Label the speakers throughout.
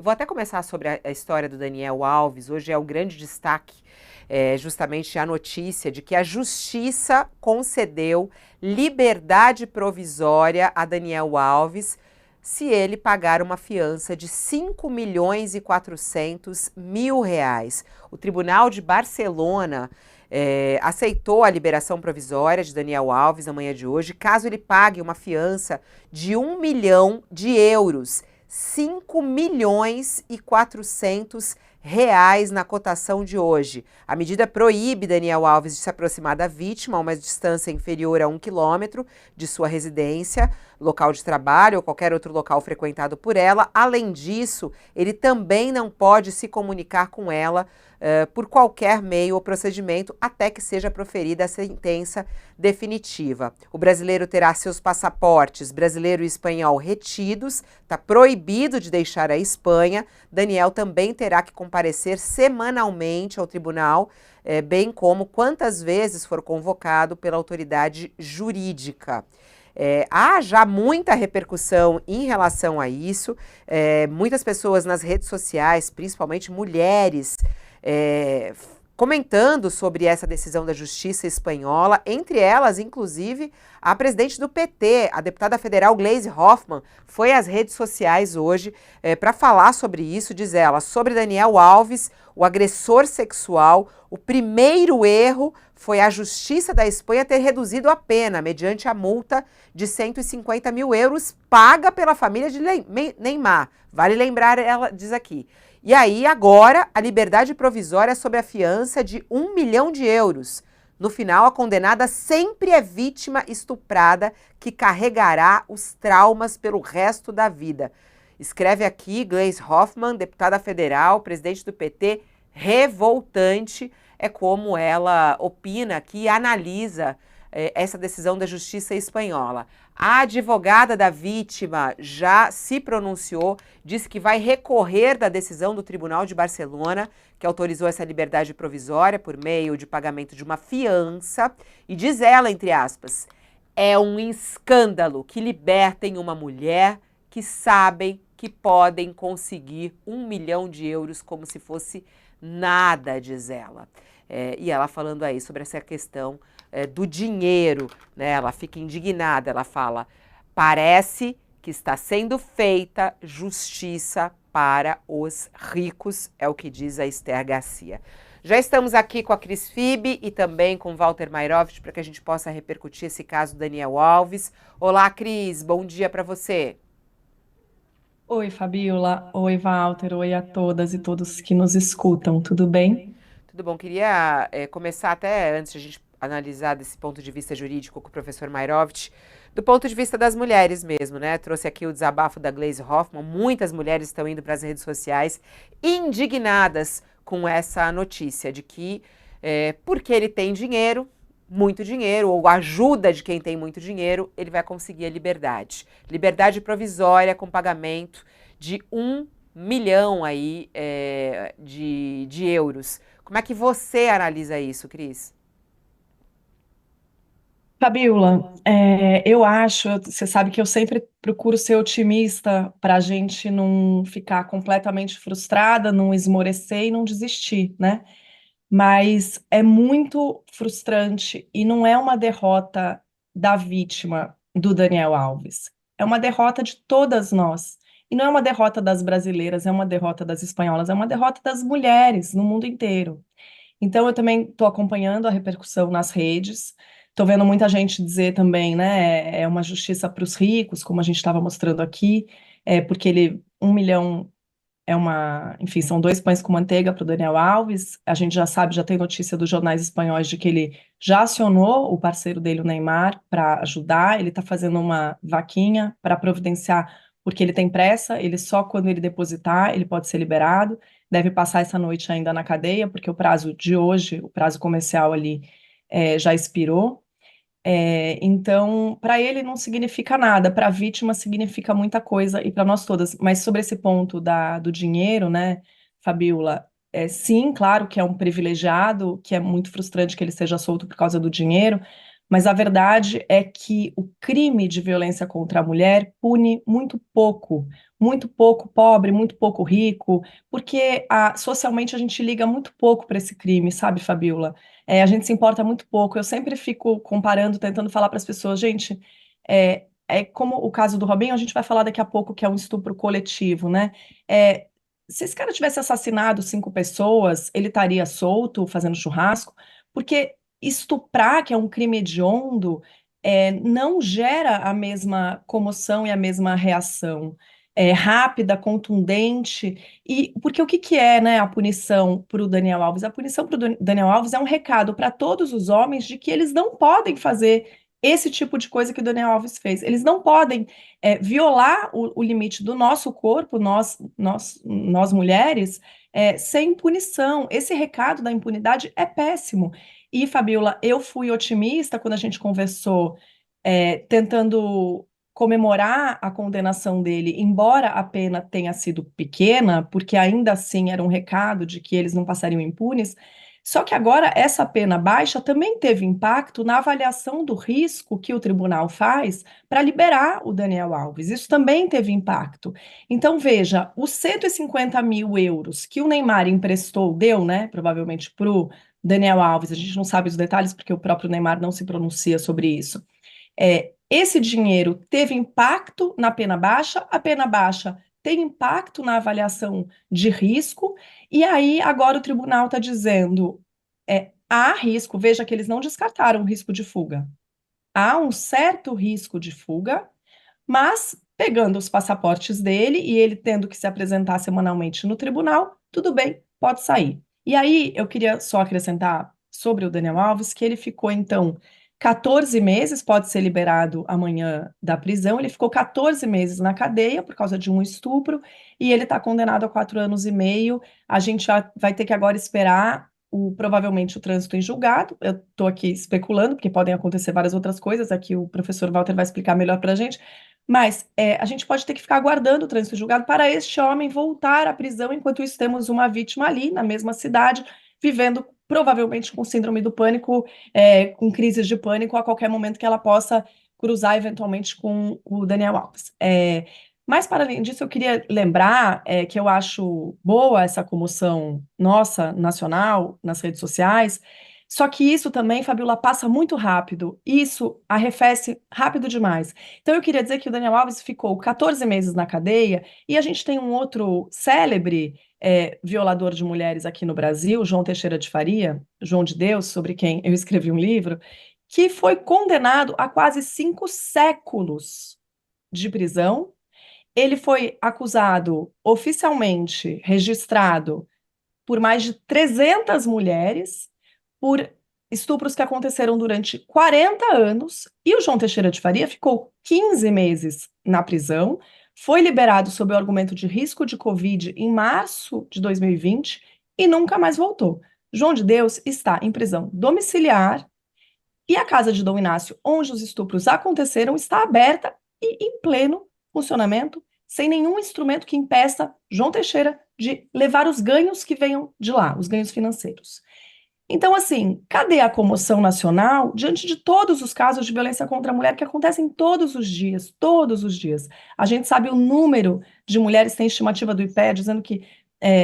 Speaker 1: Eu vou até começar sobre a história do Daniel Alves. Hoje é o grande destaque, justamente a notícia de que a Justiça concedeu liberdade provisória a Daniel Alves se ele pagar uma fiança de 5.400.000 reais. O Tribunal de Barcelona aceitou a liberação provisória de Daniel Alves na manhã de hoje, caso ele pague uma fiança de 1 milhão de euros, 5.400.000 na cotação de hoje. A medida proíbe Daniel Alves de se aproximar da vítima a uma distância inferior a 1 quilômetro de sua residência, local de trabalho ou qualquer outro local frequentado por ela. Além disso, ele também não pode se comunicar com ela por qualquer meio ou procedimento até que seja proferida a sentença definitiva. O brasileiro terá seus passaportes brasileiro e espanhol retidos, está proibido de deixar a Espanha. Daniel também terá que comparecer semanalmente ao tribunal, bem como quantas vezes for convocado pela autoridade jurídica. Há já muita repercussão em relação a isso, muitas pessoas nas redes sociais, principalmente mulheres, comentando sobre essa decisão da Justiça espanhola, entre elas, inclusive, a presidente do PT, a deputada federal Gleisi Hoffmann, foi às redes sociais hoje para falar sobre isso. Diz ela: sobre Daniel Alves, o agressor sexual, o primeiro erro foi a Justiça da Espanha ter reduzido a pena mediante a multa de 150 mil euros paga pela família de Neymar. Vale lembrar, ela diz aqui. E aí, agora, a liberdade provisória sob a fiança de 1 milhão de euros. No final, a condenada sempre é vítima estuprada que carregará os traumas pelo resto da vida. Escreve aqui Gleisi Hoffmann, deputada federal, presidente do PT, revoltante. É como ela opina aqui e analisa essa decisão da Justiça espanhola. A advogada da vítima já se pronunciou, disse que vai recorrer da decisão do Tribunal de Barcelona, que autorizou essa liberdade provisória por meio de pagamento de uma fiança, e diz ela, entre aspas, é um escândalo que libertem uma mulher que sabem que podem conseguir 1 milhão de euros como se fosse nada, diz ela. E ela falando aí sobre essa questão do dinheiro, né? Ela fica indignada, ela fala, parece que está sendo feita justiça para os ricos, é o que diz a Esther Garcia. Já estamos aqui com a Cris Fibe e também com o Walter Mairovich para que a gente possa repercutir esse caso do Daniel Alves. Olá, Cris, bom dia para você.
Speaker 2: Oi, Fabiola. Oi, Walter. Oi a todas e todos que nos escutam. Tudo bem?
Speaker 1: Tudo bom, queria começar até antes de a gente analisar desse ponto de vista jurídico com o professor Mairovich, do ponto de vista das mulheres mesmo, né? Trouxe aqui o desabafo da Gleisi Hoffmann. Muitas mulheres estão indo para as redes sociais indignadas com essa notícia de que, porque ele tem dinheiro, muito dinheiro, ou ajuda de quem tem muito dinheiro, ele vai conseguir a liberdade. Liberdade provisória com pagamento de 1 milhão aí, de euros. Como é que você analisa isso, Cris?
Speaker 2: Fabiola, eu acho, você sabe que eu sempre procuro ser otimista para a gente não ficar completamente frustrada, não esmorecer e não desistir, né? Mas é muito frustrante e não é uma derrota da vítima do Daniel Alves. É uma derrota de todas nós. E não é uma derrota das brasileiras, é uma derrota das espanholas, é uma derrota das mulheres no mundo inteiro. Então, eu também estou acompanhando a repercussão nas redes. Estou vendo muita gente dizer também, né? É uma justiça para os ricos, como a gente estava mostrando aqui, porque 1 milhão é uma, enfim, são dois pães com manteiga para o Daniel Alves. A gente já sabe, já tem notícia dos jornais espanhóis de que ele já acionou o parceiro dele, o Neymar, para ajudar. Ele está fazendo uma vaquinha para providenciar, porque ele tem pressa, ele só quando ele depositar, ele pode ser liberado. Deve passar essa noite ainda na cadeia, porque o prazo de hoje, o prazo comercial ali, já expirou. Então, para ele não significa nada, para a vítima significa muita coisa e para nós todas. Mas sobre esse ponto do dinheiro, né, Fabiola, sim, claro que é um privilegiado, que é muito frustrante que ele seja solto por causa do dinheiro, Mas a verdade é que o crime de violência contra a mulher pune muito pouco pobre, muito pouco rico, porque socialmente a gente liga muito pouco para esse crime, sabe, Fabiola? A gente se importa muito pouco. Eu sempre fico comparando, tentando falar para as pessoas, gente, é como o caso do Robinho, a gente vai falar daqui a pouco que é um estupro coletivo, né? É, se esse cara tivesse assassinado 5 pessoas, ele estaria solto, fazendo churrasco, porque estuprar, que é um crime hediondo, não gera a mesma comoção e a mesma reação. Rápida, contundente, e porque o que que é, né, a punição para o Daniel Alves? A punição para o Daniel Alves é um recado para todos os homens de que eles não podem fazer esse tipo de coisa que o Daniel Alves fez. Eles não podem violar o limite do nosso corpo, nós mulheres, sem punição. Esse recado da impunidade é péssimo. E, Fabiola, eu fui otimista quando a gente conversou, tentando comemorar a condenação dele, embora a pena tenha sido pequena, porque ainda assim era um recado de que eles não passariam impunes. Só que agora essa pena baixa também teve impacto na avaliação do risco que o tribunal faz para liberar o Daniel Alves. Isso também teve impacto. Então, veja, os 150 mil euros que o Neymar emprestou, deu, né, provavelmente para o Daniel Alves, a gente não sabe os detalhes porque o próprio Neymar não se pronuncia sobre isso. Esse dinheiro teve impacto na pena baixa, a pena baixa tem impacto na avaliação de risco, e aí agora o tribunal está dizendo: há risco, veja que eles não descartaram o risco de fuga. Há um certo risco de fuga, mas pegando os passaportes dele e ele tendo que se apresentar semanalmente no tribunal, tudo bem, pode sair. E aí eu queria só acrescentar sobre o Daniel Alves que ele ficou então 14 meses, pode ser liberado amanhã da prisão. Ele ficou 14 meses na cadeia por causa de um estupro e ele está condenado a 4 anos e meio. A gente vai ter que agora esperar provavelmente o trânsito em julgado. Eu estou aqui especulando, porque podem acontecer várias outras coisas. Aqui o professor Walter vai explicar melhor para a gente. Mas a gente pode ter que ficar aguardando o trânsito julgado para este homem voltar à prisão. Enquanto isso, temos uma vítima ali na mesma cidade, vivendo provavelmente com síndrome do pânico, com crises de pânico a qualquer momento que ela possa cruzar eventualmente com o Daniel Alves. Mas, para além disso, eu queria lembrar que eu acho boa essa comoção nossa, nacional, nas redes sociais, só que isso também, Fabiola, passa muito rápido. Isso arrefece rápido demais. Então, eu queria dizer que o Daniel Alves ficou 14 meses na cadeia e a gente tem um outro célebre violador de mulheres aqui no Brasil, João Teixeira de Faria, João de Deus, sobre quem eu escrevi um livro, que foi condenado a quase 5 séculos de prisão. Ele foi acusado oficialmente, registrado, por mais de 300 mulheres, por estupros que aconteceram durante 40 anos, e o João Teixeira de Faria ficou 15 meses na prisão, foi liberado sob o argumento de risco de Covid em março de 2020 e nunca mais voltou. João de Deus está em prisão domiciliar e a casa de Dom Inácio, onde os estupros aconteceram, está aberta e em pleno funcionamento, sem nenhum instrumento que impeça João Teixeira de levar os ganhos que venham de lá, os ganhos financeiros. Então, assim, cadê a comoção nacional diante de todos os casos de violência contra a mulher que acontecem todos os dias, todos os dias? A gente sabe o número de mulheres, tem estimativa do IPEA dizendo que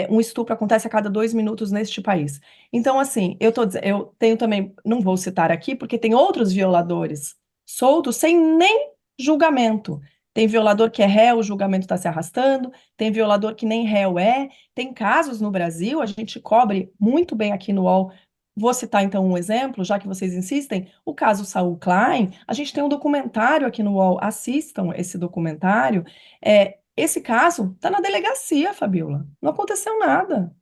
Speaker 2: um estupro acontece a cada 2 minutos neste país. Então, assim, eu tenho também, não vou citar aqui, porque tem outros violadores soltos sem nem julgamento. Tem violador que é réu, o julgamento está se arrastando, tem violador que nem réu é, tem casos no Brasil, a gente cobre muito bem aqui no UOL. Vou citar então um exemplo, já que vocês insistem, o caso Saul Klein. A gente tem um documentário aqui no UOL, assistam esse documentário. Esse caso está na delegacia, Fabiola. Não aconteceu nada.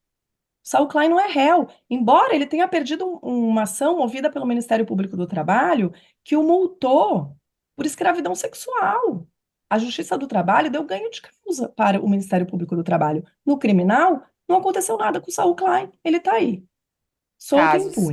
Speaker 2: Saul Klein não é réu, embora ele tenha perdido uma ação movida pelo Ministério Público do Trabalho que o multou por escravidão sexual. A Justiça do Trabalho deu ganho de causa para o Ministério Público do Trabalho. No criminal, não aconteceu nada com o Saul Klein. Ele está aí, solto e
Speaker 1: Casos
Speaker 2: impune.